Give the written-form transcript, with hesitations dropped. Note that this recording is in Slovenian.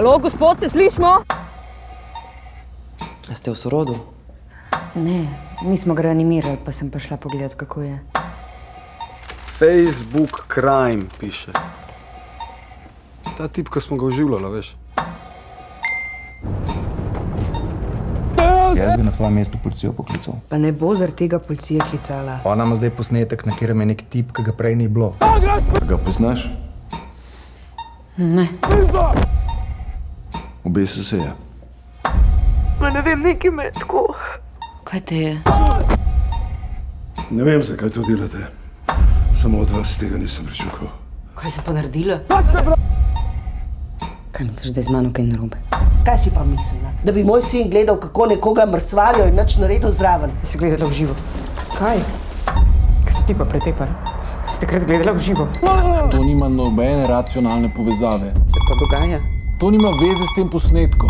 Alo, gospod, se slišimo? A ste v sorodu? Ne, mi smo ga reanimirali, pa sem prišla pogledat, kako je. Facebook crime piše. Ta tip, ko smo ga oživljali, veš. Jaz bi na tvojem mestu policijo poklical. Pa ne bo zaradi tega policija klicala. Ona ima zdaj posnetek, na katerem je nek tip, ki ga prej ni bilo. Ga poznaš? Ne. Obesil se je. Ne vem, nekaj me tako. Kaj te je? Ne vem, zakaj to delate. Samo od vas tega nisem pričakoval. Kaj si pa naredila? Kaj misliš, da je z mano kaj narobe? Kaj si pa mislila? Da bi moj sin gledal, kako nekoga mrcvarijo in nič naredil zraven? Si gledala v živo. Kaj? Kaj so ti pa pretepali? Si takrat gledala v živo? To nima nobene racionalne povezave. Se pa dogaja. To nima veze s tem posnetkom.